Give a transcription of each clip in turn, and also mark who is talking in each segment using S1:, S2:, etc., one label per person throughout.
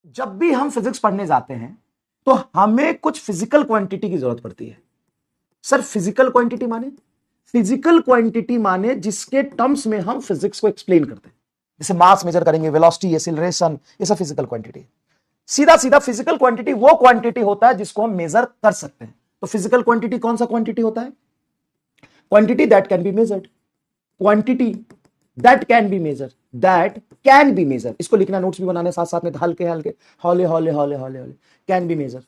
S1: जब भी हम फिजिक्स पढ़ने जाते हैं तो हमें कुछ फिजिकल क्वांटिटी की जरूरत पड़ती है। सर फिजिकल क्वांटिटी माने, फिजिकल क्वांटिटी माने जिसके टर्म्स में हम फिजिक्स को एक्सप्लेन करते हैं, जैसे मास मेजर करेंगे, वेलोसिटी, एक्सीलरेशन, ये सब फिजिकल क्वांटिटी। सीधा सीधा फिजिकल क्वांटिटी वो क्वांटिटी होता है जिसको हम मेजर कर सकते हैं। तो फिजिकल क्वांटिटी कौन सा क्वांटिटी होता है? Quantity that can be measured, quantity that can be measure, that can be measure. इसको लिखना, नोट्स भी बनाने साथ साथ में, हल्के हल्के, हौले हौले हौले हौले हौले, can be measure,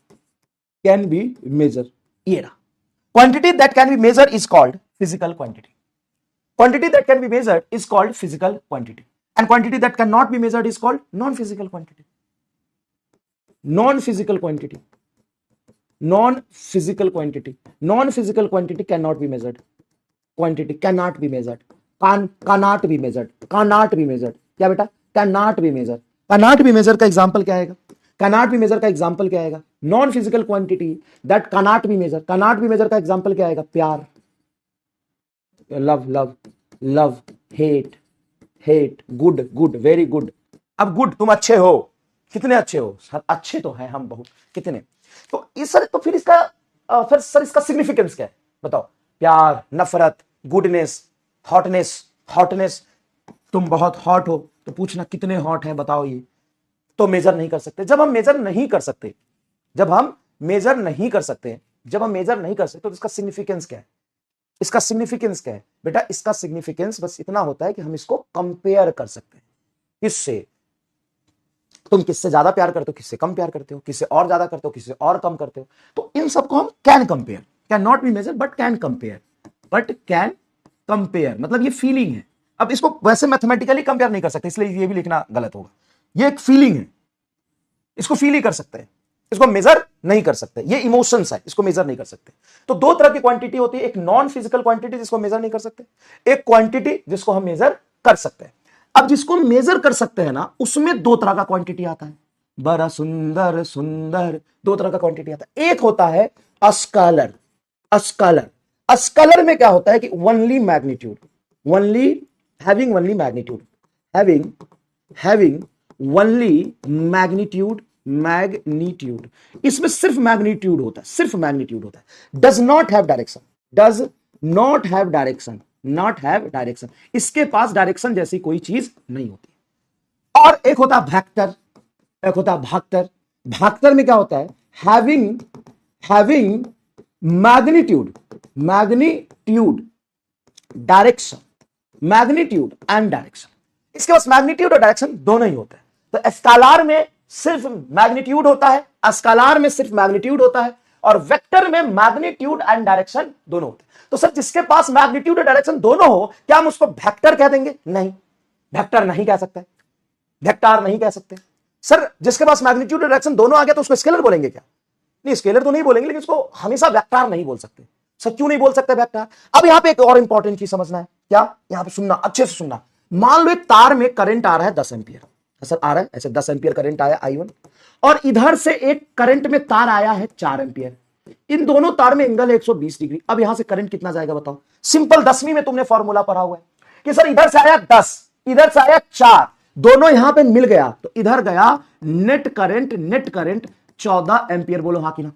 S1: can be measure, ये रहा। Quantity that can be measure is called physical quantity, quantity that can be measured is called physical quantity, and quantity that cannot be measured is called non-physical quantity. Non-physical quantity, non-physical quantity, non-physical quantity cannot be measured, quantity cannot be measured, cannot be measured, cannot be measured, क्या बेटा? cannot be measured, cannot be measured का example क्या आएगा? cannot be measured का example क्या आएगा? Non physical quantity that cannot be measured, cannot be measured का example क्या आएगा? प्यार, love love love, hate hate, good good, very good. अब गुड, तुम अच्छे हो, कितने अच्छे हो? सर अच्छे तो हैं हम बहुत, कितने? तो इस सर, तो फिर इसका फिर सर इसका सिग्निफिकेंस क्या है बताओ? प्यार, नफरत, गुडनेस, हॉटनेस, हॉटनेस, तुम बहुत हॉट हो, तो पूछना कितने हॉट हैं बताओ, ये तो मेजर नहीं कर सकते। जब हम मेजर नहीं कर सकते, जब हम मेजर नहीं कर सकते, जब हम मेजर नहीं कर सकते, तो इसका सिग्निफिकेंस क्या है? इसका सिग्निफिकेंस क्या है बेटा? इसका सिग्निफिकेंस बस इतना होता है कि हम इसको कंपेयर कर सकते हैं। किससे? तुम किससे ज्यादा प्यार करते हो, किससे कम प्यार करते हो, किससे और ज्यादा करते हो, किससे और कम करते हो। तो इन सबको हम can compare, can not be measure but can compare, but can compare मतलब ये फीलिंग है। अब इसको वैसे मैथमेटिकली कंपेयर नहीं कर सकते, इसलिए ये भी लिखना गलत होगा। ये एक फीलिंग है, इसको फील ही कर सकते हैं, इसको मेजर नहीं कर सकते। ये इमोशंस है, इसको मेजर नहीं कर सकते। तो दो तरह की क्वांटिटी होती है, एक नॉन फिजिकल क्वांटिटी जिसको मेजर नहीं कर सकते, एक क्वांटिटी जिसको हम मेजर कर सकते हैं। अब जिसको मेजर कर सकते हैं ना, उसमें दो तरह का क्वांटिटी आता है। बड़ा सुंदर सुंदर, दो तरह का क्वांटिटी आता है। एक होता है अस्केलर, अस्केलर, अस्केलर में क्या होता है कि only magnitude, only having only magnitude, having only magnitude, magnitude, इसमें सिर्फ मैग्नीट्यूड होता है, सिर्फ मैग्नीट्यूड होता है। Does not have direction, does not have direction, not have direction, इसके पास डायरेक्शन जैसी कोई चीज नहीं होती। और एक होता है वेक्टर, एक होता है भाक्टर। भाक्टर में क्या होता है? Having, having magnitude, magnitude, direction, magnitude and direction. इसके पास मैग्नीट्यूड और डायरेक्शन दोनों ही होते हैं। तो स्केलर में सिर्फ मैग्नीट्यूड होता है, स्केलर में सिर्फ मैग्नीट्यूड होता है, और वेक्टर में मैग्नीट्यूड एंड डायरेक्शन दोनों होते हैं। तो सर जिसके पास मैग्नीट्यूड और डायरेक्शन दोनों हो, क्या हम उसको वेक्टर कह देंगे? नहीं, वेक्टर नहीं कह सकते, वेक्टर नहीं कह सकते। सर जिसके पास मैग्नीट्यूड और डायरेक्शन दोनों आ गया तो उसको स्केलर बोलेंगे क्या? नहीं, स्केलर तो नहीं बोलेंगे, लेकिन उसको हमेशा वेक्टर नहीं बोल सकते। सर क्यों नहीं बोल सकते वेक्टर? अब यहां पे एक और इंपॉर्टेंट चीज समझना है। क्या? यहां पे सुनना, अच्छे से सुनना। मान लो एक तार में करंट आ रहा है 10 एम्पियर, सर आ रहा है ऐसे 10 एम्पियर करंट आया I1, और इधर से एक करंट में तार आया है 4 एम्पियर। इन दोनों तार में एंगल है 120 डिग्री। अब यहां से करंट कितना जाएगा बताओ? सिंपल 10वीं में तुमने फॉर्मूला पढ़ा हुआ है कि सर इधर से आया 10, इधर से आया 4, दोनों यहां पे मिल गया तो इधर गया net current, net current 14 ampere. बोलो हाँ कि ना?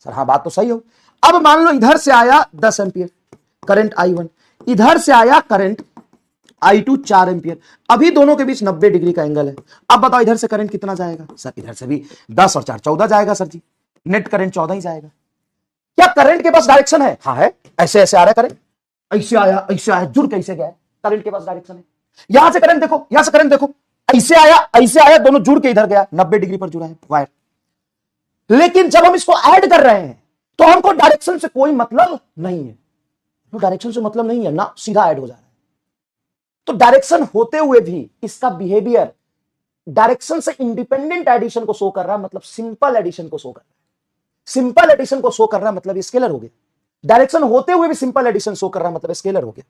S1: सर हाँ, बात तो सही हो। अब मान लो इधर से आया 10 एम्पियर करंट I1, इधर से आया करंट I2 4 एम्पियर। अभी दोनों के बीच 90 डिग्री का एंगल है। अब बताओ इधर से करंट कितना जाएगा? सर इधर से भी 10 और 4 14 जाएगा सर जी, नेट करंट 14 ही जाएगा। क्या करंट के पास डायरेक्शन है? हाँ है, ऐसे ऐसे आ रहा है करंट, ऐसे आया ऐसे आया, जुड़ कैसे गया? करंट के पास डायरेक्शन है। यहां से करंट देखो, यहां से करंट देखो, ऐसे आया ऐसे आया, दोनों जुड़ के इधर गया, 90 डिग्री पर जुड़ा है वायर। लेकिन जब हम इसको ऐड कर रहे हैं तो हमको डायरेक्शन से कोई मतलब नहीं है, तो डायरेक्शन से मतलब नहीं है ना, सीधा ऐड हो जा रहा है। तो डायरेक्शन होते हुए भी इसका बिहेवियर डायरेक्शन से इंडिपेंडेंट एडिशन को शो कर रहा है, मतलब सिंपल एडिशन को शो कर रहा है। सिंपल एडिशन को शो कर रहा है मतलब स्केलर हो गया। डायरेक्शन होते हुए भी सिंपल एडिशन शो कर रहा है मतलब स्केलर हो गया।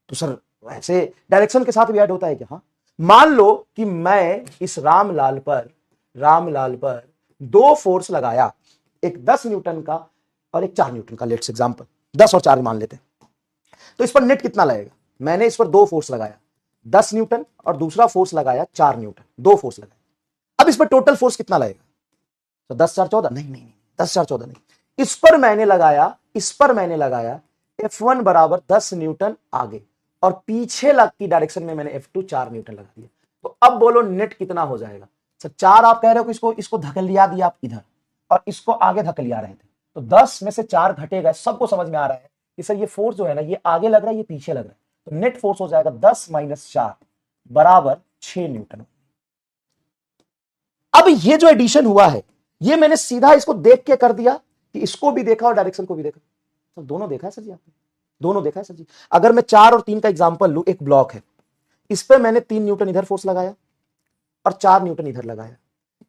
S1: तो सर वैसे डायरेक्शन के साथ भी ऐड होता है क्या? हाँ, मान लो कि मैं इस रामलाल पर 2 फोर्स लगाया, एक 10 न्यूटन का और एक 4 न्यूटन का। लेट्स एग्जांपल 10 और 4 मान लेते हैं। तो इस पर नेट कितना लगेगा? मैंने इस पर 2 फोर्स लगाया, 10 न्यूटन, और दूसरा फोर्स लगाया 4 न्यूटन, 2 फोर्स लगाया। अब इस पर टोटल फोर्स कितना लगेगा? तो 10 4 14 नहीं 10 4 14 नहीं, इस पर मैंने लगाया F1 बराबर 10 न्यूटन आगे, और पीछे लग की डायरेक्शन में मैंने F2 4 न्यूटन लगा दिया। तो अब बोलो नेट कितना हो जाएगा? सर 4 आप कह रहे हो कि इसको धकेलिया दिया आप इधर, और इसको आगे धकेलिया रहे थे, तो 10 में से 4 घटेगा। सबको समझ में आ रहा है कि सर ये फोर्स जो है ना, ये आगे लग रहा है, ये पीछे लग रहा है, तो नेट फोर्स हो जाएगा 10 - 4 बराबर 6 न्यूटन। अब ये जो एडिशन हुआ है, ये मैंने सीधा इसको देख के कर दिया कि इसको भी देखा और डायरेक्शन को भी देखा। तो दोनों देखा है सर जी आपने? दोनों देखा है सर जी। अगर मैं 4 और 3 का एग्जांपल लूं, एक ब्लॉक है, इस पर मैंने 3 न्यूटन इधर फोर्स लगाया और 4 न्यूटन इधर लगाया।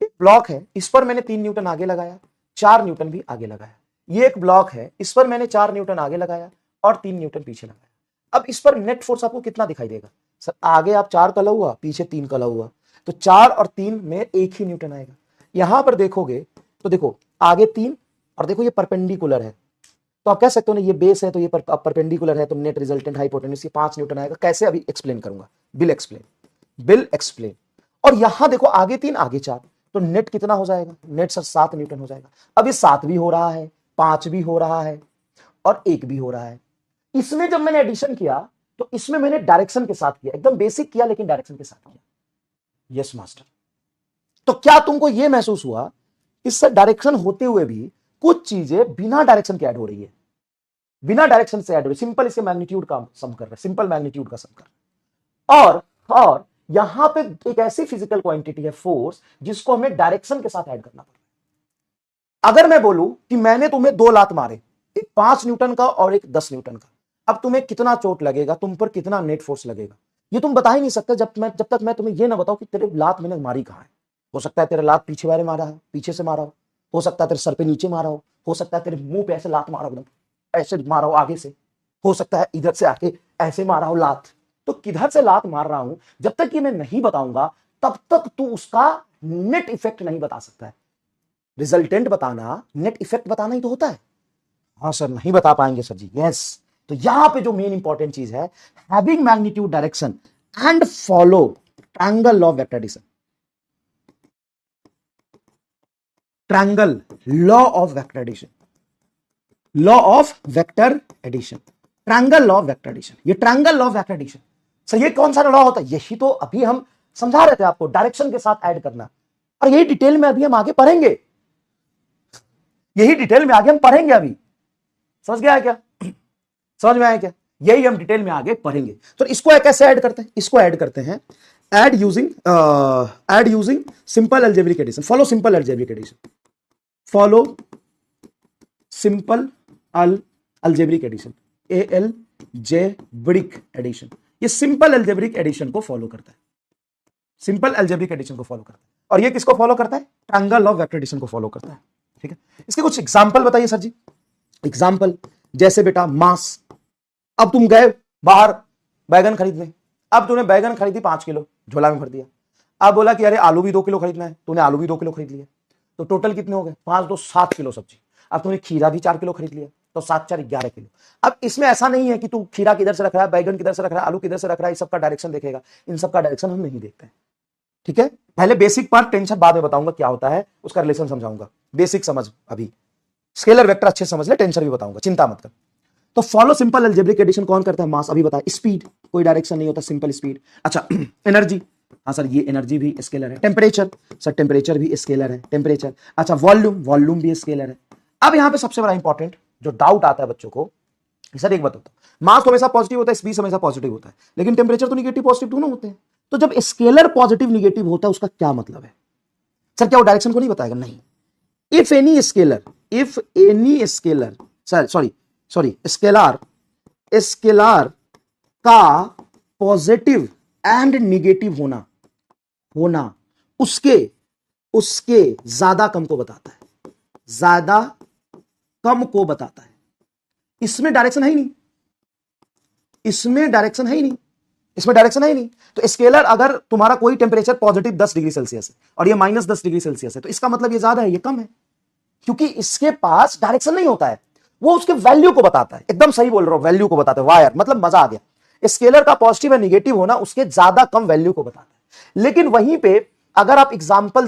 S1: एक ब्लॉक है, इस पर मैंने 3 न्यूटन आगे लगाया, 4 न्यूटन भी आगे लगाया। ये एक ब्लॉक है, इस पर मैंने 4 न्यूटन आगे लगाया और 3 न्यूटन पीछे लगाया। अब इस पर नेट फोर्स आपको कितना दिखाई देगा? सर आगे आप 4 का हुआ, पीछे 3 का हुआ, तो 4 और 3 में एक ही न्यूटन आएगा। यहां पर देखोगे तो देखो आगे 3 और देखो ये परपेंडिकुलर है, तो आप कह सकते हो ना ये बेस है तो ये परपेंडिकुलर है, तो नेट रिजल्टेंट हाइपोटेन्यूज ये 5 न्यूटन आएगा। कैसे? अभी एक्सप्लेन करूंगा, बिल एक्सप्लेन। और यहां देखो आगे 3 आगे 4, तो नेट कितना हो जाएगा? नेट सर 7 न्यूटन हो जाएगा। अब ये 7 भी हो रहा है, 5 भी हो रहा है और 1 भी हो रहा है। इसमें जब मैंने एडिशन किया तो इसमें मैंने डायरेक्शन के साथ किया, एकदम बेसिक किया लेकिन डायरेक्शन के साथ किया। Yes master. तो क्या तुमको यह महसूस हुआ इससे डायरेक्शन होते हुए भी कुछ चीजें बिना डायरेक्शन के ऐड हो रही है, बिना डायरेक्शन से ऐड हो रही है? सिंपल इसके मैग्नीट्यूड का सम कर रहा है, सिंपल मैग्नीट्यूड का सम कर रहा है। और यहां पे एक ऐसी फिजिकल क्वांटिटी है फोर्स जिसको हमें डायरेक्शन के साथ ऐड करना पड़ेगा। अगर मैं बोलूं कि मैंने तुम्हें 2 लात मारे, एक 5 न्यूटन का और एक 10 न्यूटन का, अब तुम्हें कितना चोट लगेगा, तुम पर कितना नेट फोर्स लगेगा, ये तुम बता ही नहीं सकते जब तक मैं तुम्हें ये ना बताऊं कि तेरे लात मैंने मारी कहां है। हो सकता है तेरे लात पीछे वाले मारा है, पीछे से मारा हो सकता है तेरे सर पे नीचे मारा हो सकता है तेरे मुंह पे ऐसे लात मारा हो, ऐसे मारा हो आगे से, हो सकता है इधर से आके ऐसे मारा हो लात। तो किधर से लात मार रहा हूं, जब तक ये मैं नहीं बताऊंगा तब तक तू उसका नेट इफेक्ट नहीं बता सकता है। रिजल्टेंट बताना, नेट इफेक्ट बताना ही तो होता है। हाँ सर नहीं बता पाएंगे सर जी। यस, तो यहां पे जो मेन इंपॉर्टेंट चीज है, having magnitude direction and follow triangle law of vector addition. Triangle law of vector addition, law of vector addition, triangle law of vector addition. ये triangle law of vector addition sir ये कौन सा law होता है? यही तो अभी हम समझा रहे थे आपको, डायरेक्शन के साथ ऐड करना, और यही डिटेल में अभी हम आगे पढ़ेंगे, यही डिटेल में आगे हम पढ़ेंगे। अभी समझ गया है क्या? समझ में आया क्या? यही हम डिटेल में आगे पढ़ेंगे। तो इसको कैसे ऐड करते हैं? इसको ऐड करते हैं add using simple algebraic addition. Follow simple algebraic addition, follow simple algebraic addition, algebraic addition. ये सिंपल अलजेब्रिक एडिशन को फॉलो करता है, सिंपल अलजेब्रिक एडिशन को फॉलो करता है। और ये किसको फॉलो करता है? ट्रायंगल ऑफ वेक्टर एडिशन को फॉलो करता है। ठीक है, इसके कुछ एग्जांपल बताइए सर जी। एग्जांपल जैसे बेटा मास, अब तुम गए बाहर बैगन खरीदने, अब तूने बैगन खरीदी 5 किलो, झोला में भर दिया। अब बोला कि अरे आलू भी 2 किलो खरीदना है, तूने आलू भी 2 किलो खरीद लिया, तो टोटल कितने हो गए? 5 2 7 किलो सब्जी। अब तूने खीरा भी 4 किलो खरीद लिया, तो 7 4 11 किलो। अब इसमें ऐसा नहीं है कि तू खीरा किधर से रख रहा है, बैगन किधर से रख रहा है, आलू किधर से रख रहा है, इस सबका डायरेक्शन देखेगा। इन सबका डायरेक्शन हम नहीं देखते हैं। ठीक है, पहले बेसिक पार्ट, टेंशन बाद में बताऊंगा क्या होता है, उसका रिलेशन समझाऊंगा। बेसिक समझ अभी, स्केलर वेक्टर अच्छे समझ ले, टेंशन भी बताऊंगा, चिंता मत कर। तो फॉलो सिंपल अलजेब्रिक एडिशन कौन करता है? मास। अभी बताया। स्पीड, कोई डायरेक्शन नहीं होता, सिंपल स्पीड। अच्छा एनर्जी, हाँ सर ये एनर्जी भी स्केलर है। टेम्परेचर, सर टेम्परेचर भी स्केलर है, टेम्परेचर। अच्छा वॉल्यूम, वॉल्यूम भी स्केलर है। अब यहां पे सबसे बड़ा इंपॉर्टेंट जो डाउट आता है बच्चों को, सर एक बात होता है, मास तो हमेशा पॉजिटिव होता है, स्पीड हमेशा पॉजिटिव होता है, लेकिन टेम्परेचर तो निगेटिव पॉजिटिव दोनों होते हैं। तो जब स्केलर पॉजिटिव निगेटिव होता है उसका क्या मतलब है? सर क्या वो डायरेक्शन को नहीं बताएगा? नहीं। इफ एनी स्केलर स्केलर का पॉजिटिव एंड निगेटिव होना उसके ज्यादा कम को बताता है, ज्यादा कम को बताता है। इसमें डायरेक्शन है ही नहीं, इसमें डायरेक्शन है ही नहीं। तो स्केलर अगर तुम्हारा कोई टेम्परेचर पॉजिटिव 10 डिग्री सेल्सियस है और ये -10 डिग्री सेल्सियस है, तो इसका मतलब ये ज्यादा है, ये कम है, क्योंकि इसके पास डायरेक्शन नहीं होता है, वो उसके वैल्यू को बताता है। एकदम सही बोल रहा हूं, वैल्यू को बताता है। वायर मतलब मजा आ गया। स्केलर का पॉजिटिव या निगेटिव होना उसके ज्यादा कम वैल्यू को बताता है। लेकिन वहीं पे अगर आप एग्जाम्पल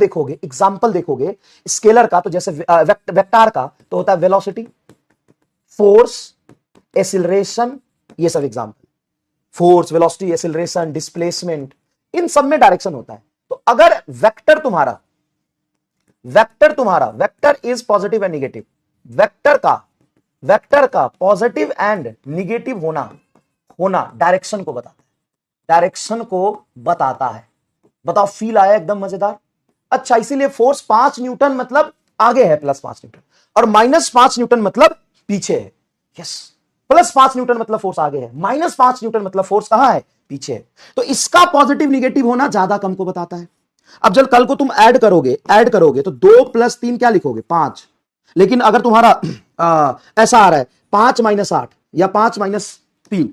S1: देखोगे स्केलर का, तो जैसे वेक्टर का तो होता है वेलोसिटी, फोर्स, एक्सीलरेशन, ये सब example. Force, velocity, acceleration, displacement, इन सब में डायरेक्शन होता है। तो अगर वेक्टर तुम्हारा vector is positive and negative, vector का पॉजिटिव एंड निगेटिव होना डायरेक्शन को बताता है। बताओ, फील आया एकदम मजेदार। अच्छा, इसीलिए फोर्स 5 न्यूटन मतलब आगे है प्लस 5 न्यूटन, और माइनस 5 न्यूटन मतलब पीछे है। यस, प्लस 5 न्यूटन मतलब फोर्स आगे है, माइनस 5 न्यूटन मतलब फोर्स कहां है, पीछे है। तो इसका पॉजिटिव निगेटिव होना ज्यादा कम को बताता है। अब जब कल को तुम ऐड करोगे तो 2 + 3 क्या लिखोगे, 5। लेकिन अगर तुम्हारा ऐसा आ रहा है 5 - 8 या 5 - 3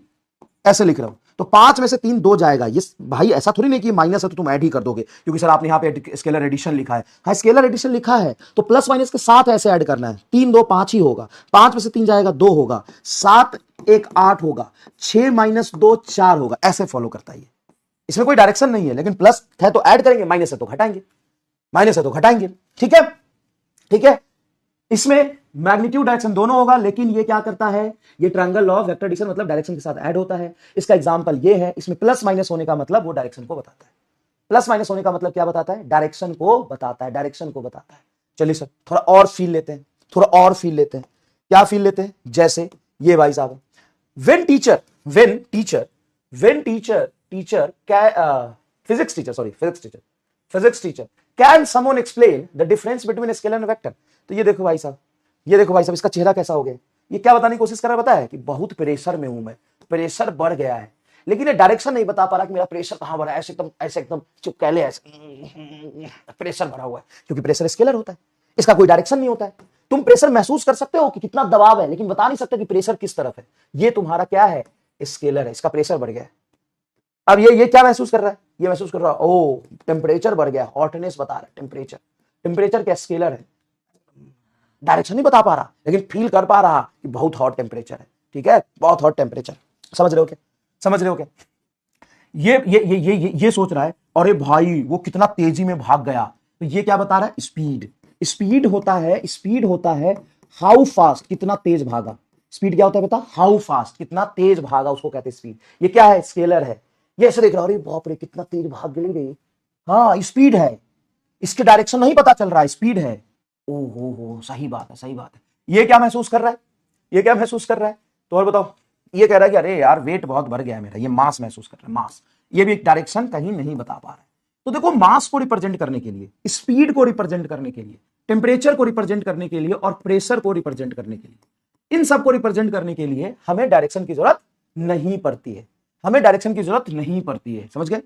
S1: ऐसे लिख रहा हूं, तो 5 में से 3 2 जाएगा। ये भाई ऐसा थोड़ी नहीं कि माइनस है तो तुम ऐड ही कर दोगे, क्योंकि सर आपने यहां पे स्केलर एडिशन लिखा है। हाँ, स्केलर एडिशन लिखा है तो प्लस माइनस के साथ ऐसे ऐड करना है। 3 2 5 ही होगा, 5 में से 3 जाएगा 2 होगा, 7 1 8 होगा, 6 - 2 4 होगा, ऐसे फॉलो करता है। इसमें कोई डायरेक्शन नहीं है, लेकिन प्लस है तो ऐड करेंगे, माइनस है तो घटाएंगे। ठीक है। इसमें मैग्नीट्यूड डायरेक्शन दोनों होगा, लेकिन ये क्या करता है, ये triangle law of vector addition मतलब डायरेक्शन के साथ ऐड होता है। इसका एग्जांपल ये है, इसमें प्लस माइनस होने का मतलब वो डायरेक्शन को बताता है। प्लस माइनस होने का मतलब क्या बताता है, डायरेक्शन को बताता है। चलिए सर थोड़ा और फील लेते हैं, क्या फील लेते हैं, जैसे ये भाई साहब, when physics teacher can someone explain the difference between a scalar and vector। तो ये देखो भाई साहब, इसका चेहरा कैसा हो गया। ये क्या बताने की कोशिश कर रहा है, पता है कि बहुत प्रेशर में हूं मैं, प्रेशर बढ़ गया है, लेकिन ये डायरेक्शन नहीं बता पा रहा कि मेरा प्रेशर कहां बढ़ा है। ऐसे एकदम चुपचाप ऐसे प्रेशर भरा हुआ है, क्योंकि प्रेशर स्केलर होता है, इसका कोई डायरेक्शन नहीं होता है। तुम प्रेशर महसूस कर सकते हो कि कितना दबाव है, लेकिन बता नहीं सकते कि प्रेशर किस तरफ है। ये तुम्हारा क्या है, स्केलर है, इसका प्रेशर बढ़ गया है। अब ये क्या महसूस कर रहा है, ये महसूस कर रहा है ओ टेम्परेचर बढ़ गया, हॉटनेस बता रहा है। टेम्परेचर क्या स्केलर है, डायरेक्शन नहीं बता पा रहा, लेकिन फील कर पा रहा कि बहुत हॉट टेम्परेचर है। ठीक है, बहुत हॉट टेम्परेचर। समझ रहे हो क्या। ये सोच रहा है अरे भाई वो कितना तेजी में भाग गया, तो ये क्या बता रहा है, स्पीड होता है हाउ फास्ट, कितना तेज भागा। स्पीड क्या होता है बता, हाउ फास्ट, कितना तेज भागा, उसको कहते हैं स्पीड। ये क्या है, स्केलर है। ये ऐसे देख रहा है, बाप रे कितना तेज भाग गई रे, हाँ स्पीड है, इसके डायरेक्शन नहीं पता चल रहा है, स्पीड है। ओ हो सही बात है। ये क्या महसूस कर रहा है, तो और बताओ, ये कह रहा है कि अरे यार वेट बहुत बढ़ गया है मेरा, ये मास महसूस कर रहा है, मास। ये भी एक डायरेक्शन कहीं नहीं बता पा रहा है। तो देखो, मास को रिप्रेजेंट करने के लिए, स्पीड को रिप्रेजेंट करने के लिए, टेम्परेचर को रिप्रेजेंट करने के लिए, और प्रेशर को रिप्रेजेंट करने के लिए, इन सब को रिप्रेजेंट करने के लिए हमें डायरेक्शन की जरूरत नहीं पड़ती है। समझ गए।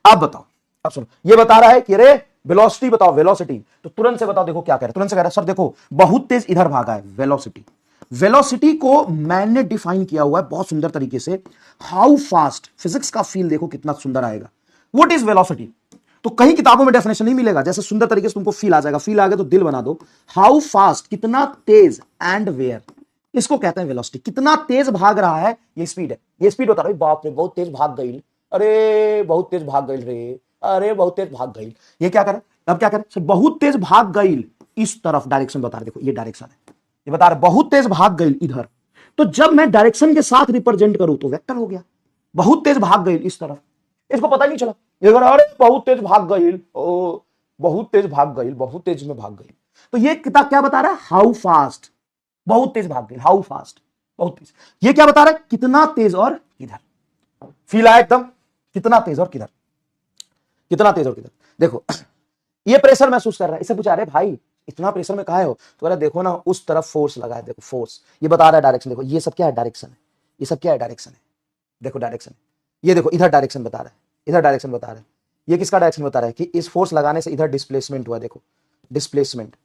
S1: अब बताओ, अब सुनो, ये बता रहा है कि अरे वेलोसिटी बताओ, वेलोसिटी। तो तुरंत से बताओ, देखो क्या कह रहा है, तुरंत से कह रहा है सर देखो बहुत तेज इधर भागा है, वेलोसिटी को मैंने डिफाइन किया हुआ है बहुत सुंदर तरीके से, हाउ फास्ट। फिजिक्स का फील देखो कितना सुंदर आएगा, व्हाट इज वेलोसिटी। तो कहीं किताबों में डेफिनेशन नहीं मिलेगा, जैसे सुंदर तरीके से तुमको फील आ जाएगा। फील आ गया तो दिल बना दो, हाउ फास्ट, कितना तेज, एंड वेयर, इसको कहते हैं वेलोसिटी। कितना तेज भाग रहा है, ये स्पीड है। ये स्पीड होता है, बाप रे बहुत तेज भाग गई, अरे बहुत तेज भाग गई रे, अरे बहुत तेज भाग गई। ये क्या करे, अब क्या करे, बहुत तेज भाग गई इस तरफ, डायरेक्शन बता रहे, देखो ये डायरेक्शन है, ये बता रहे बहुत तेज भाग गई इधर। तो जब मैं डायरेक्शन के साथ रिप्रेजेंट करूं तो वेक्टर हो गया, बहुत तेज भाग गई इस तरफ, इसको पता नहीं चला, ये अरे बहुत तेज भाग गई, ओ बहुत तेज भाग गई, बहुत तेज में भाग गई। तो ये किताब क्या बता रहा है, हाउ फास्ट, बहुत तेज भाग गई, हाउ फास्ट, बहुत तेज। ये क्या बता रहा है, कितना तेज और किधर। फील आया एकदम, कितना तेज और किधर, देखो ये प्रेशर महसूस कर रहा है। इससे पूछा अरे भाई इतना प्रेशर में कहा हो, तो अरे देखो ना उस तरफ फोर्स लगा है, देखो फोर्स, ये बता रहा है डायरेक्शन। देखो ये सब क्या है, डायरेक्शन है, ये सब क्या है, डायरेक्शन है। देखो डायरेक्शन, ये देखो इधर डायरेक्शन बता रहा है, इधर डायरेक्शन बता रहा है। ये किसका डायरेक्शन बता रहा है कि इस फोर्स लगाने से इधर डिस्प्लेसमेंट हुआ, देखो डिस्प्लेसमेंट,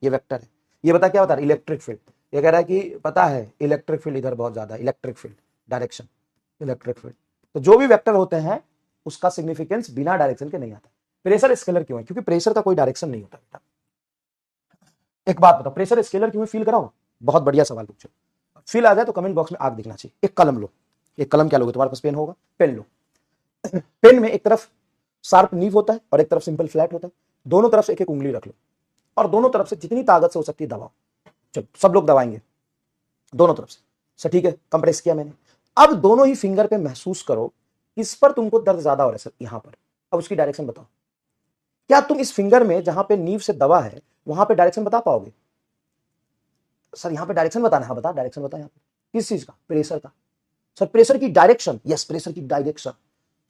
S1: ये वेक्टर है। ये बता क्या बता रहा है, इलेक्ट्रिक फील्ड। ये कह रहा है कि पता है इलेक्ट्रिक फील्ड इधर बहुत ज्यादा, electric field, direction, electric field. तो जो भी वेक्टर होते हैं उसका सिग्निफिकेंस बिना डायरेक्शन के नहीं आता। प्रेशर स्केलर क्यों है, क्योंकि प्रेशर का कोई डायरेक्शन नहीं होता बेटा। एक बात बताओ, प्रेशर स्केलर क्यों है, फील कराओ। बहुत बढ़िया सवाल पूछो, फील आ जाए तो कमेंट बॉक्स में आग दिखना चाहिए। एक कलम लो, एक कलम क्या लोगे, तुम्हारे पास पेन होगा, पेन लो। पेन में एक तरफ शार्प नीव होता है और एक तरफ सिंपल फ्लैट होता है, दोनों तरफ से एक एक उंगली रख लो और दोनों तरफ से जितनी ताकत से हो सकती है दबाओ। चलो सब लोग दबाएंगे दोनों तरफ से, ठीक है, कंप्रेस किया मैंने। अब दोनों ही फिंगर पे महसूस करो किस पर तुमको दर्द ज्यादा हो रहा है सर, यहां पर। अब उसकी डायरेक्शन बताओ। क्या तुम इस फिंगर में जहां पे नीव से दबा है वहां पे डायरेक्शन बता पाओगे? सर यहां पे डायरेक्शन बताना है, बता डायरेक्शन बता यहां पे किस चीज का, प्रेशर का। सर प्रेशर की डायरेक्शन, यस प्रेशर की डायरेक्शन।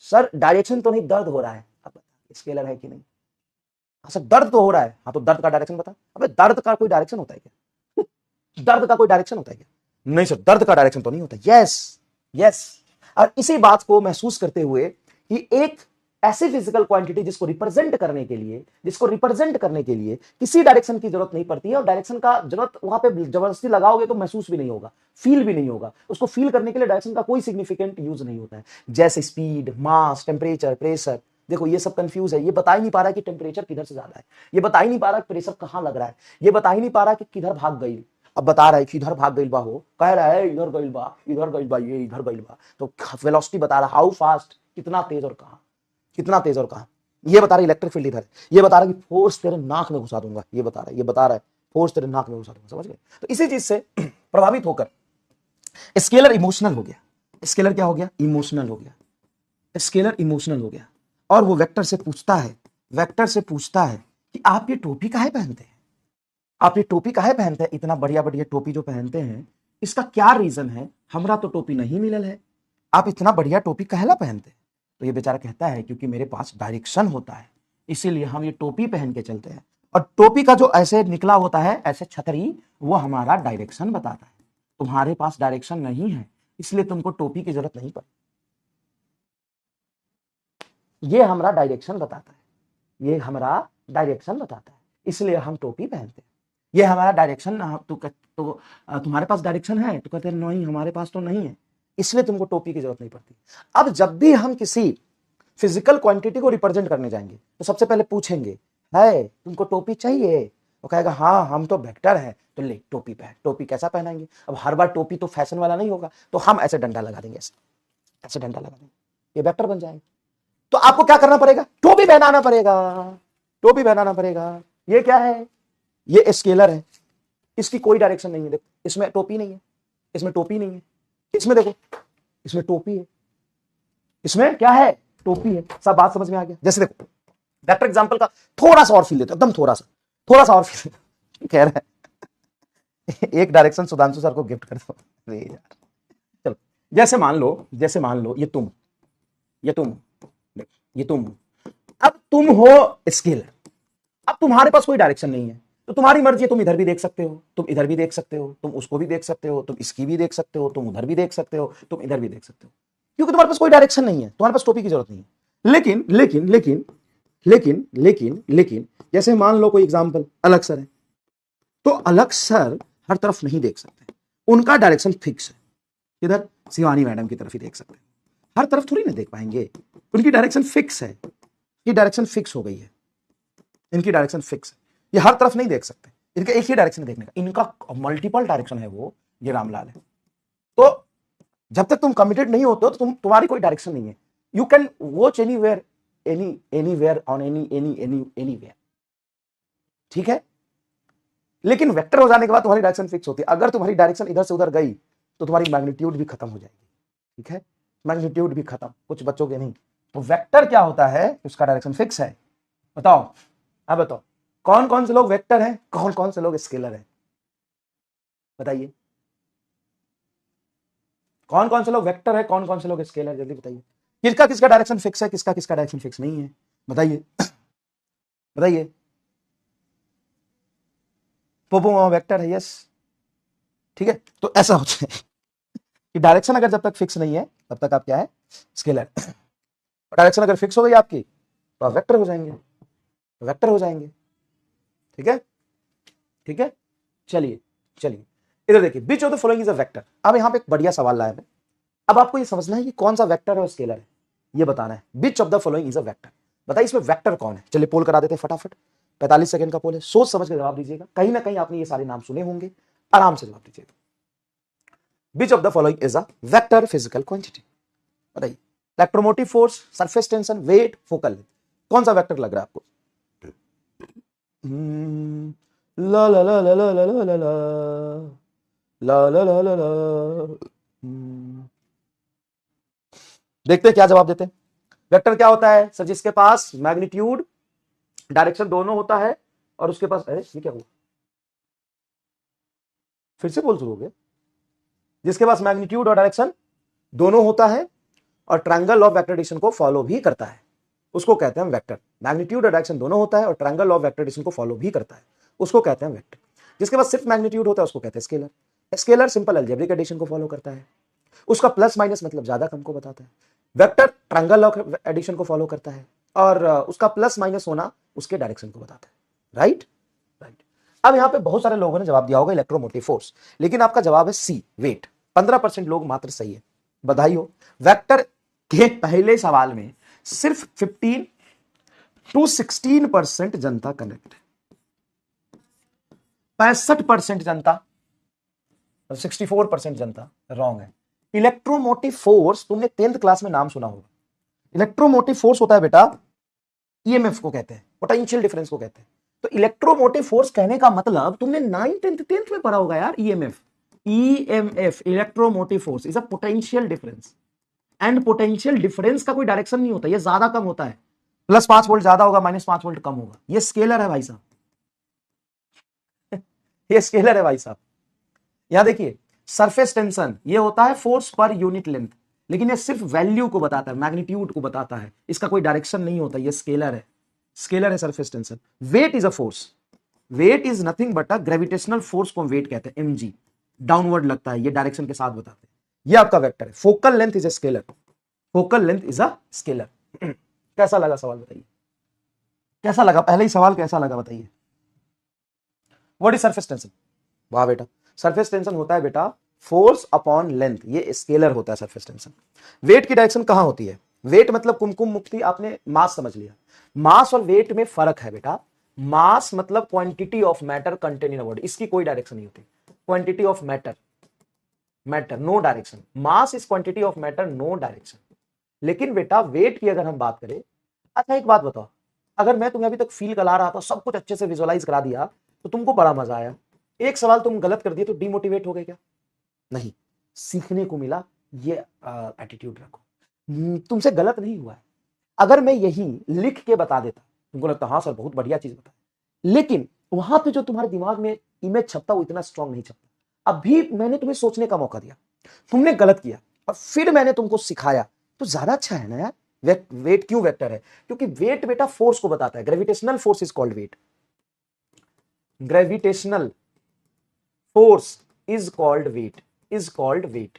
S1: सर डायरेक्शन तो नहीं, दर्द हो रहा है। अब बता स्केलर है कि नहीं? हाँ सर दर्द तो हो रहा है, हाँ तो दर्द का डायरेक्शन बता। अबे दर्द का कोई डायरेक्शन होता है क्या? दर्द का कोई डायरेक्शन होता है क्या? नहीं सर दर्द का डायरेक्शन तो नहीं होता। Yes yes. और इसी बात को महसूस करते हुए कि एक ऐसी फिजिकल क्वांटिटी जिसको रिप्रेजेंट करने के लिए किसी डायरेक्शन की जरूरत नहीं पड़ती है, और डायरेक्शन का जरूरत वहां पे जबरदस्ती लगाओगे तो महसूस भी नहीं होगा, फील भी नहीं होगा। उसको फील करने के लिए डायरेक्शन का कोई सिग्निफिकेंट यूज नहीं होता है, जैसे स्पीड, मास, टेम्परेचर, प्रेशर। देखो ये सब कंफ्यूज है, ये बता ही नहीं पा रहा है कि टेम्परेचर किधर से ज्यादा है, ये बता ही नहीं पा रहा कि प्रेशर कहां लग रहा है, ये बता ही नहीं पा रहा कि किधर भाग गई। अब बता रहा है कि इधर भाग गई बा, हो कह रहा है इधर गई बा, इधर गई बा, ये इधर गई बा, तो वेलोसिटी बता रहा, हाउ फास्ट, कितना तेज और कहां, कितना तेज और कहां। ये बता रहा है इलेक्ट्रिक फील्ड इधर है, ये बता रहा है कि फोर्स तेरे नाक में घुसा दूंगा, ये बता रहा है फोर्स तेरे नाक में घुसा दूंगा। समझ गए? तो इसी चीज से प्रभावित होकर स्केलर इमोशनल हो गया। स्केलर क्या हो गया? इमोशनल हो गया। स्केलर इमोशनल हो गया और वो वेक्टर से पूछता है कि आप ये टोपी काहे पहनते हैं, आप ये टोपी काहे पहनते हैं, इतना बढ़िया बढ़िया टोपी जो पहनते हैं इसका क्या रीजन है, हमरा तो टोपी नहीं मिलल है, आप इतना बढ़िया टोपी कहला पहनते हैं। तो ये बेचारा कहता है क्योंकि मेरे पास डायरेक्शन होता है इसीलिए हम ये टोपी पहन के चलते हैं, और टोपी का जो ऐसे निकला होता है ऐसे छतरी, वो हमारा डायरेक्शन बताता है। तुम्हारे पास डायरेक्शन नहीं है इसलिए तुमको टोपी की जरूरत नहीं पड़ती, ये हमारा डायरेक्शन बताता है, ये हमारा डायरेक्शन बताता है इसलिए हम टोपी पहनते हैं। ये हमारा डायरेक्शन, तो तुम्हारे पास डायरेक्शन है, तो कहते हैं नहीं हमारे पास तो नहीं है इसलिए तुमको टोपी की जरूरत नहीं पड़ती। अब जब भी हम किसी फिजिकल क्वांटिटी को रिप्रेजेंट करने जाएंगे तो सबसे पहले पूछेंगे है तुमको टोपी चाहिए, वो कहेगा हाँ हम तो वेक्टर है, तो ले टोपी पहन। टोपी कैसा पहनाएंगे? अब हर बार टोपी तो फैशन वाला नहीं होगा, तो हम ऐसे डंडा लगा देंगे, ऐसे डंडा लगा देंगे, ये वेक्टर बन जाएंगे। तो आपको क्या करना पड़ेगा? टोपी पहनाना पड़ेगा, टोपी पहनाना पड़ेगा। ये क्या है? ये स्केलर है, इसकी कोई डायरेक्शन नहीं है। देखो इसमें टोपी नहीं है, इसमें टोपी नहीं है, इसमें देखो इसमें टोपी है, इसमें क्या है? टोपी है। सब बात समझ में आ गया? जैसे देखो वेक्टर एग्जांपल का थोड़ा सा और फील देते, एकदम थोड़ा सा और फील कह रहा है एक डायरेक्शन सुधांशु सर को गिफ्ट कर दो। अरे यार चलो, जैसे मान लो ये तुम, अब तुम हो स्केलर, अब तुम्हारे पास कोई डायरेक्शन नहीं है, तो तुम्हारी मर्जी है, तुम इधर भी देख सकते हो, तुम इधर भी देख सकते हो, तुम उसको भी देख सकते हो, तुम इसकी भी देख सकते हो, तुम उधर भी देख सकते हो, तुम इधर भी देख सकते हो, क्योंकि तुम्हारे पास कोई डायरेक्शन नहीं है, तुम्हारे पास टोपी की जरूरत नहीं है। लेकिन लेकिन लेकिन लेकिन लेकिन लेकिन जैसे मान लो कोई एग्जाम्पल अलग सर है, तो अलग सर हर तरफ नहीं देख सकते, उनका डायरेक्शन फिक्स है, इधर शिवानी मैडम की तरफ ही देख सकते हैं, हर तरफ थोड़ी ना देख पाएंगे, उनकी डायरेक्शन फिक्स है, ये डायरेक्शन फिक्स हो गई है, इनकी डायरेक्शन फिक्स है, ये हर तरफ नहीं देख सकते, इनका एक ही डायरेक्शन देखने का, इनका मल्टीपल डायरेक्शन है, वो ये रामलाल है। तो जब तक तुम कमिटेड नहीं होते हो तो तुम्हारी कोई डायरेक्शन नहीं है, you can watch anywhere, anywhere on anywhere, ठीक है। लेकिन वेक्टर हो जाने के बाद तुम्हारी डायरेक्शन फिक्स होती है, अगर तुम्हारी डायरेक्शन इधर से उधर गई तो तुम्हारी मैग्नीट्यूड भी खत्म हो जाएगी, ठीक है, मैग्नीट्यूड भी खत्म, कुछ बच्चों के नहीं। तो वेक्टर क्या होता है? उसका डायरेक्शन फिक्स है। बताओ, अब बताओ कौन कौन से लोग वेक्टर हैं, कौन कौन से लोग स्केलर हैं? बताइए कौन कौन से लोग वेक्टर है, कौन कौन से लोग स्केलर, जल्दी बताइए। किसका किसका डायरेक्शन फिक्स है, किसका किसका डायरेक्शन फिक्स नहीं है? बताइए बताइए। पोपो वेक्टर है, यस, ठीक है। तो ऐसा होता है कि डायरेक्शन अगर जब तक फिक्स नहीं है तब तक आप क्या है? स्केलर। डायरेक्शन अगर फिक्स हो गई आपकी तो आप वेक्टर हो जाएंगे, वेक्टर हो जाएंगे, ठीक है, ठीक है। चलिए चलिए इधर देखिए, which of the following is a vector. अब यहां पे एक बढ़िया सवाल लाया है, अब आपको ये समझना है कि कौन सा वेक्टर है और स्केलर है, ये बताना है। Which of the following is a vector, बताइए इसमें वेक्टर कौन है? चलिए पोल करा देते हैं फटाफट, 45 सेकंड का पोल है, सोच समझ के जवाब दीजिएगा, कहीं ना कहीं आपने ये सारे नाम सुने होंगे, आराम से जवाब दीजिएगा। Which of the following is a vector physical quantity, बताइए electromotive force, surface tension, weight, focal length, कौन सा वेक्टर लग रहा है आपको? ला ला ला ला ला ला ला ला ला ला ला ला ला। देखते हैं क्या जवाब देते हैं। वेक्टर क्या होता है सर? जिसके पास मैग्नीट्यूड डायरेक्शन दोनों होता है और उसके पास, अरे ये क्या हुआ, फिर से बोल शुरू हो गया। जिसके पास मैग्नीट्यूड और डायरेक्शन दोनों होता है और ट्रायंगल ऑफ वेक्टर एडिशन को फॉलो भी करता है, उसको कहते हैं वेक्टर। मैग्नीट्यूड और डायरेक्शन दोनों होता है और ट्रायंगल ऑफ वेक्टर एडिशन को फॉलो भी करता है, उसको कहते हैं वेक्टर। जिसके पास सिर्फ मैग्नीट्यूड होता है उसको कहते हैं scalar. Scalar simple algebraic addition को फॉलो करता है, उसका प्लस माइनस मतलब ज्यादा कम को बताता है। वेक्टर ट्रायंगल ऑफ एडिशन को फॉलो करता है और उसका प्लस माइनस होना उसके डायरेक्शन को बताता है। Right right. अब यहां पे बहुत सारे लोगों ने जवाब दिया होगा इलेक्ट्रोमोटिव फोर्स, लेकिन आपका जवाब है सी, वेट। 15% लोग मात्र सही है, बधाई हो। वेक्टर के पहले सवाल में सिर्फ 15 to 16% जनता कनेक्ट है, 65% जनता, 64% जनता रॉन्ग है। इलेक्ट्रोमोटिव फोर्स तुमने 10th क्लास में नाम सुना होगा। इलेक्ट्रोमोटिव फोर्स होता है बेटा, ईएमएफ को कहते हैं, पोटेंशियल डिफरेंस को कहते हैं। तो इलेक्ट्रोमोटिव फोर्स कहने का मतलब तुमने 9th 10th में पढ़ा होगा यार। EMF, EMF electromotive force is a potential difference, and potential difference का कोई डायरेक्शन नहीं होता, ये ज्यादा कम होता है। +5 वोल्ट ज्यादा होगा, -5 वोल्ट कम होगा। ये स्केलर है भाई साहब, ये स्केलर है भाई साहब। यहां देखिए, सरफेस टेंशन ये होता है फोर्स पर यूनिट लेंथ, लेकिन ये सिर्फ वैल्यू को बताता है, मैग्नीट्यूड को बताता है, इसका कोई डायरेक्शन नहीं होता। ये स्केलर है, स्केलर है surface tension. Weight is a force, weight is nothing but a gravitational force को हम वेट कहते हैं, mg, डाउनवर्ड लगता है, ये डायरेक्शन के साथ बताते हैं। ये आपका वेक्टर है। Focal length is a scalar, focal length is a scalar. कैसा लगा सवाल बताइए, कैसा लगा? पहले ही सवाल कैसा लगा बताइए। What is surface tension? वाह बेटा, सरफेस टेंशन होता है बेटा फोर्स अपॉन लेंथ, ये स्केलर होता है सरफेस टेंशन। वेट की डायरेक्शन कहां होती है? वेट मतलब कुमकुम मुक्ति, आपने मास समझ लिया। मास और वेट में फर्क है बेटा। मास मतलब quantity of matter contain in a body, इसकी कोई डायरेक्शन नहीं होती। Quantity of matter, matter no direction. Mass is quantity of matter, no direction. लेकिन बेटा वेट की अगर हम बात करें, अच्छा एक बात बताओ, अगर मैं तुम्हें अभी तक फील करा रहा था, सब कुछ अच्छे से विजुअलाइज करा दिया, तो तुमको बड़ा मजा आया। एक सवाल तुम गलत कर दिए तो डिमोटिवेट हो गए क्या? नहीं, सीखने को मिला, ये एटीट्यूड रखो। तुमसे गलत नहीं हुआ है। अगर मैं यही लिख के बता देता, तुमको लगता हाँ सर बहुत बढ़िया चीज बता, लेकिन वहां पे जो तुम्हारे दिमाग में इमेज छपता वो इतना स्ट्रांग नहीं छपता। अभी मैंने तुम्हें सोचने का मौका दिया, तुमने गलत किया और फिर मैंने तुमको सिखाया, तो ज्यादा अच्छा है ना यार। वेट क्यों वेक्टर है? क्योंकि वेट बेटा फोर्स को बताता है। Gravitational force is called weight, gravitational force is called weight, is called weight.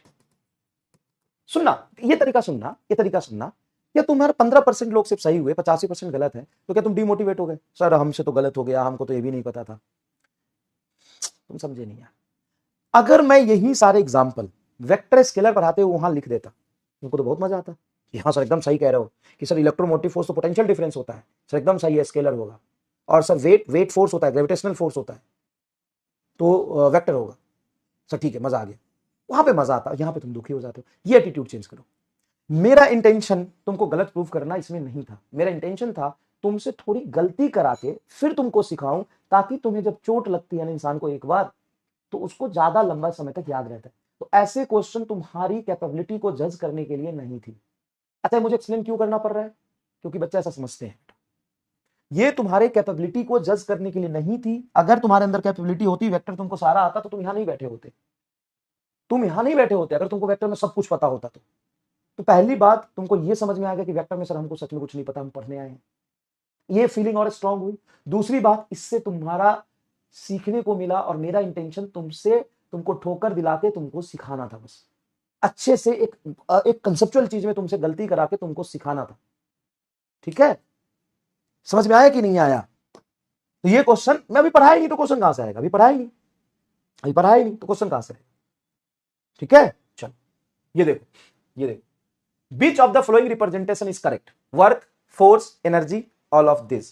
S1: सुनना, ये तरीका सुनना, ये तरीका सुनना। या तुम्हारे 15% लोग सिर्फ सही हुए, 85% गलत है, तो क्या तुम डिमोटिवेट हो गए? सर हमसे तो गलत हो गया, हमको तो ये भी नहीं पता था। तुम समझे नहीं यार। अगर मैं यही सारे एग्जाम्पल वेक्टर स्केलर पढ़ाते हुए वहां लिख देता, तुमको तो बहुत मजा आता कि हाँ सर एकदम सही कह रहे हो कि सर इलेक्ट्रोमोटिव फोर्स तो पोटेंशियल डिफरेंस होता है, सर एकदम सही है, स्केलर होगा। और सर वेट फोर्स होता है, ग्रेविटेशनल फोर्स होता है, तो वेक्टर होगा। सर ठीक है, मजा आ गया। वहां पे मजा आता, यहां पे तुम दुखी हो जाते हो। ये एटीट्यूड चेंज करो। मेरा इंटेंशन तुमको गलत प्रूव करना इसमें नहीं था, मेरा इंटेंशन था तुमसे थोड़ी गलती करा के फिर तुमको सिखाऊं, ताकि तुम्हें जब चोट लगती है ना इंसान को एक बार, तो उसको ज्यादा लंबा समय तक याद रहता है। तो ऐसे क्वेश्चन तुम्हारी कैपेबिलिटी को जज करने के लिए नहीं थी। अच्छा मुझे एक्सप्लेन क्यों करना पड़ रहा है? क्योंकि बच्चे ऐसा समझते हैं, ये तुम्हारे कैपेबिलिटी को जज करने के लिए नहीं थी। अगर तुम्हारे अंदर कैपेबिलिटी होती, वेक्टर तुमको सारा आता, तो तुम यहां नहीं बैठे होते, तुम यहां नहीं बैठे होते। अगर तुमको वेक्टर में सब कुछ पता होता तो पहली बात तुमको ये समझ में आ गया कि वेक्टर में सर हमको सच में कुछ नहीं पता, हम पढ़ने आए हैं, ये फीलिंग और स्ट्रांग हुई। दूसरी बात, इससे तुम्हारा सीखने को मिला, और मेरा इंटेंशन तुमको ठोकर दिला के तुमको सिखाना था, बस अच्छे से एक कंसेप्चुअल चीज में तुमसे गलती करा के तुमको सिखाना था। ठीक है, समझ में आया कि नहीं आया? तो ये क्वेश्चन मैं अभी पढ़ाया ही नहीं, तो क्वेश्चन कहां से आएगा? अभी पढ़ाया ही नहीं, अभी पढ़ाया ही नहीं, तो क्वेश्चन कहां से आएगा? ठीक है, चलो ये देखो, ये देखो, Which of the following representation is correct? Work, force, energy, all of this.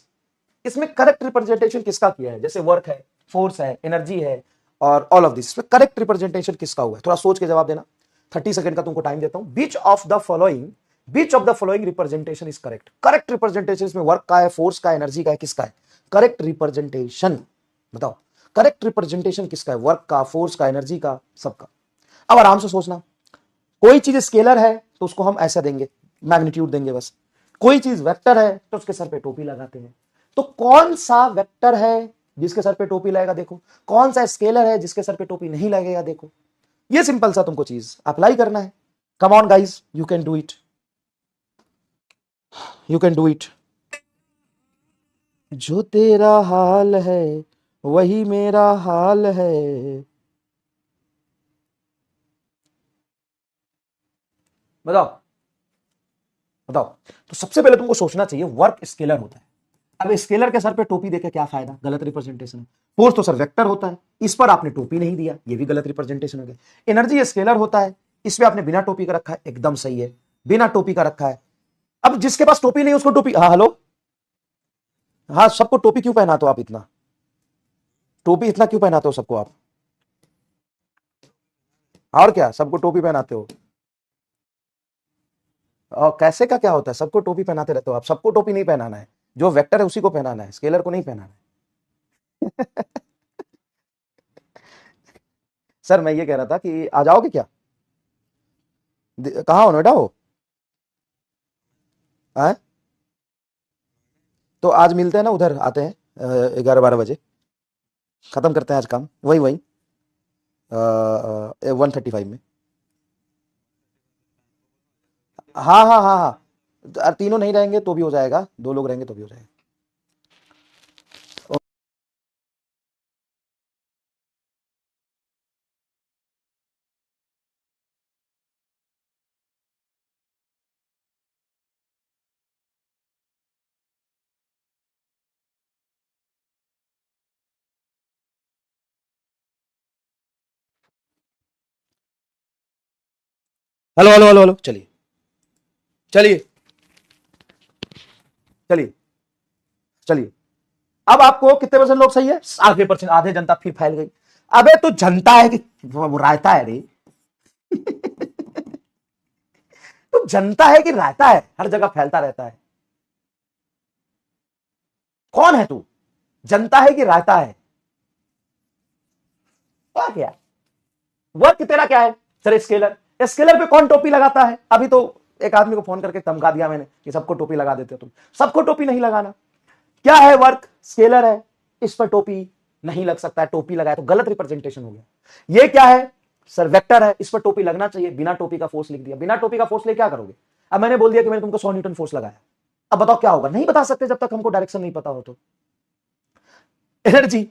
S1: इसमें करेक्ट रिप्रेजेंटेशन किसका किया है? जैसे वर्क है, फोर्स है, एनर्जी है और ऑल ऑफ दिस, इसमें करेक्ट रिप्रेजेंटेशन किसका हुआ है? थोड़ा सोच के जवाब देना। 30 सेकंड का तुमको टाइम देता हूं। Which of the following which of the following representation is correct? Correct representation इसमें वर्क का है, फोर्स का है, एनर्जी का है, किसका है? करेक्ट रिप्रेजेंटेशन बताओ, करेक्ट रिप्रेजेंटेशन किसका है? वर्क का, फोर्स का, एनर्जी का, सबका। अब आराम से सोचना, कोई चीज स्केलर है तो उसको हम ऐसा देंगे, मैग्नीट्यूड देंगे बस। कोई चीज वेक्टर है तो उसके सर पे टोपी लगाते हैं। तो कौन सा वेक्टर है जिसके सर पे टोपी लगेगा? देखो। कौन सा स्केलर है जिसके सर पे टोपी नहीं लगेगा? देखो। ये सिंपल सा तुमको चीज अप्लाई करना है। Come on guys, you can do it, you can do it. जो तेरा हाल है वही मेरा हाल है। बताओ बताओ। तो सबसे पहले तुमको सोचना चाहिए वर्क स्केलर होता है। अब स्केलर के सर पे टोपी देके क्या फायदा? गलत रिप्रेजेंटेशन है। फोर्स तो सर वेक्टर होता है, इस पर आपने टोपी नहीं दिया, ये भी गलत रिप्रेजेंटेशन हो गया। एनर्जी स्केलर होता है, इस पे आपने बिना टोपी का रखा है, एकदम सही है, बिना टोपी का रखा है। अब जिसके पास टोपी नहीं उसको टोपी, हाँ हेलो, हाँ सबको टोपी क्यों पहनाते हो आप? इतना टोपी इतना क्यों पहनाते हो सबको आप? और क्या सबको टोपी पहनाते हो? और कैसे का क्या होता है? सबको टोपी पहनाते रहते हो आप। सबको टोपी नहीं पहनाना है, जो वेक्टर है उसी को पहनाना है, स्केलर को नहीं पहनाना है। सर मैं ये कह रहा था कि आ जाओगे क्या? कहाँ हो, नोएडा हो? हैं? तो आज मिलते हैं ना, उधर आते हैं 11-12 बजे, खत्म करते हैं आज काम। वही वही 1:35 में। हाँ हाँ हाँ हाँ, तीनों नहीं रहेंगे तो भी हो जाएगा, 2 लोग रहेंगे तो भी हो जाएगा। हेलो हेलो हेलो हेलो, चलिए चलिए चलिए चलिए। अब आपको कितने परसेंट लोग सही है? 80%। आधे जनता फिर फैल गई। अबे तो जनता है कि वो रायता है रे? तो जनता है कि रायता है? हर जगह फैलता रहता है। कौन है तू? जनता है कि रायता है? क्या वर्क तेरा क्या है? Sir scalar. स्केलर पे कौन टोपी लगाता है? अभी तो एक आदमी को फोन करके धमका दिया मैंने कि सबको टोपी लगा देते हो तुम। सबको टोपी नहीं लगाना। क्या है? वर्क स्केलर है, इस पर टोपी नहीं लग सकता है, टोपी लगाया तो गलत रिप्रेजेंटेशन हो गया। ये क्या है? सर वेक्टर है, इस पर टोपी लगना चाहिए, बिना टोपी का फोर्स लिख दिया। बिना टोपी का फोर्स ले क्या करोगे? अब मैंने बोल दिया कि मैंने तुमको 100 न्यूटन फोर्स लगाया। अब बताओ क्या होगा? नहीं बता सकते जब तक हमको डायरेक्शन नहीं पता हो। तो एनर्जी,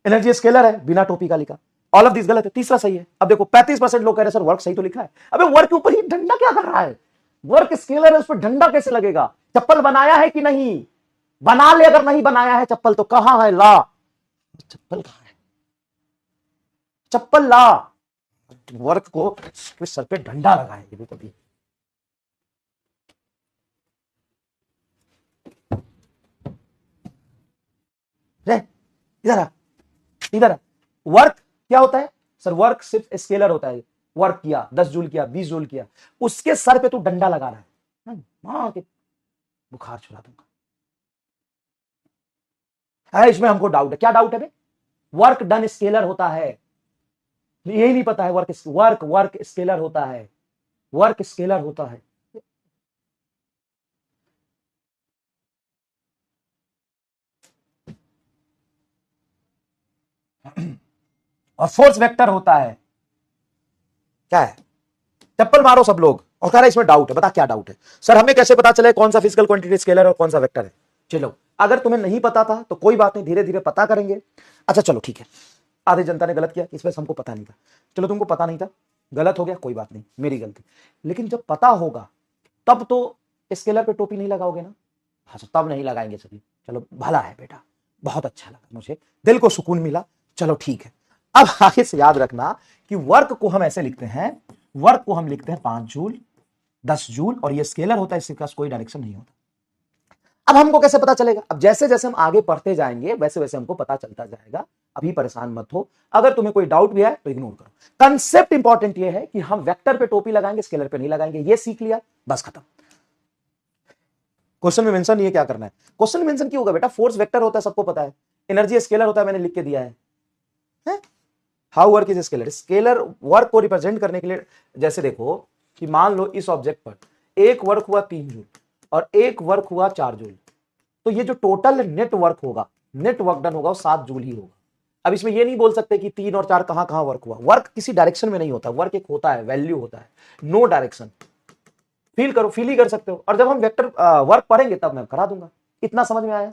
S1: एनर्जी स्केलर है, बिना टोपी का लिखा। ऑल ऑफ दिस गलत है, तीसरा सही है। अब देखो 35% लोग कह रहे हैं सर वर्क सही तो लिखा है। अबे वर्क के ऊपर ही डंडा क्या कर रहा है? वर्क स्केलर है, उस पर डंडा कैसे लगेगा? चप्पल बनाया है कि नहीं? बना ले, अगर नहीं बनाया है चप्पल तो कहां है? ला चप्पल, कहां है चप्पल? ला। वर्क को सर पे डंडा लगाए कभी कभी। इधर आ, इधर आ। वर्क क्या होता है? सर वर्क सिर्फ स्केलर होता है। वर्क किया, 10 जूल किया, 20 जूल किया, उसके सर पे तू डंडा लगा रहा है, मां के बुखार छुड़ा दूंगा। इसमें हमको डाउट है। क्या डाउट है? वर्क डन स्केलर होता है, यही नहीं पता है। वर्क वर्क वर्क स्केलर होता है, वर्क स्केलर होता है। और फोर्स वेक्टर होता है। क्या है? चप्पल मारो सब लोग। और कह रहा है इसमें डाउट है। बता क्या डाउट है? सर हमें कैसे पता चले कौन सा फिजिकल क्वांटिटी स्केलर और कौन सा वेक्टर है? चलो अगर तुम्हें नहीं पता था तो कोई बात नहीं, धीरे धीरे पता करेंगे। अच्छा चलो ठीक है, आधी जनता ने गलत किया, इस वजह से हमको पता नहीं था। चलो तुमको पता नहीं था, गलत हो गया, कोई बात नहीं, मेरी गलती। लेकिन जब पता होगा तब तो स्केलर पे टोपी नहीं लगाओगे ना? हाँ तब नहीं लगाएंगे सभी। चलो भला है बेटा, बहुत अच्छा लगा मुझे, दिल को सुकून मिला। चलो ठीक है। अब आगे से याद रखना कि वर्क को हम ऐसे लिखते हैं, वर्क को हम लिखते हैं 5 जूल, 10 जूल, और ये स्केलर होता है, इसके पास कोई डायरेक्शन नहीं होता। अब हमको कैसे पता चलेगा? अब जैसे जैसे हम आगे पढ़ते जाएंगे वैसे वैसे हमको पता चलता जाएगा अभी परेशान मत हो, अगर तुम्हें कोई डाउट भी है तो इग्नोर करो। कंसेप्ट इंपॉर्टेंट ये है कि हम वेक्टर पे टोपी लगाएंगे, स्केलर पे नहीं लगाएंगे, ये सीख लिया, बस खत्म। क्वेश्चन में मेंशन ये क्या करना है, क्वेश्चन में मेंशन क्यों होगा बेटा, फोर्स वेक्टर होता है सबको पता है, एनर्जी स्केलर होता है, मैंने लिख के दिया है। How work is scalar, scalar work को रिप्रेजेंट करने के लिए, जैसे देखो कि मान लो इस ऑब्जेक्ट पर एक वर्क हुआ 3 जूल और एक वर्क हुआ 4 जूल, तो ये जो टोटल नेट वर्क होगा, नेट वर्क डन होगा वो 7 जूल ही होगा। अब इसमें ये नहीं बोल सकते कि 3 और 4 कहां कहां वर्क हुआ, वर्क किसी डायरेक्शन में नहीं होता, वर्क एक होता है, वैल्यू होता है, नो डायरेक्शन। फील करो, फील ही कर सकते हो, और जब हम वेक्टर वर्क पढ़ेंगे तब मैं करा दूंगा। इतना समझ में आया?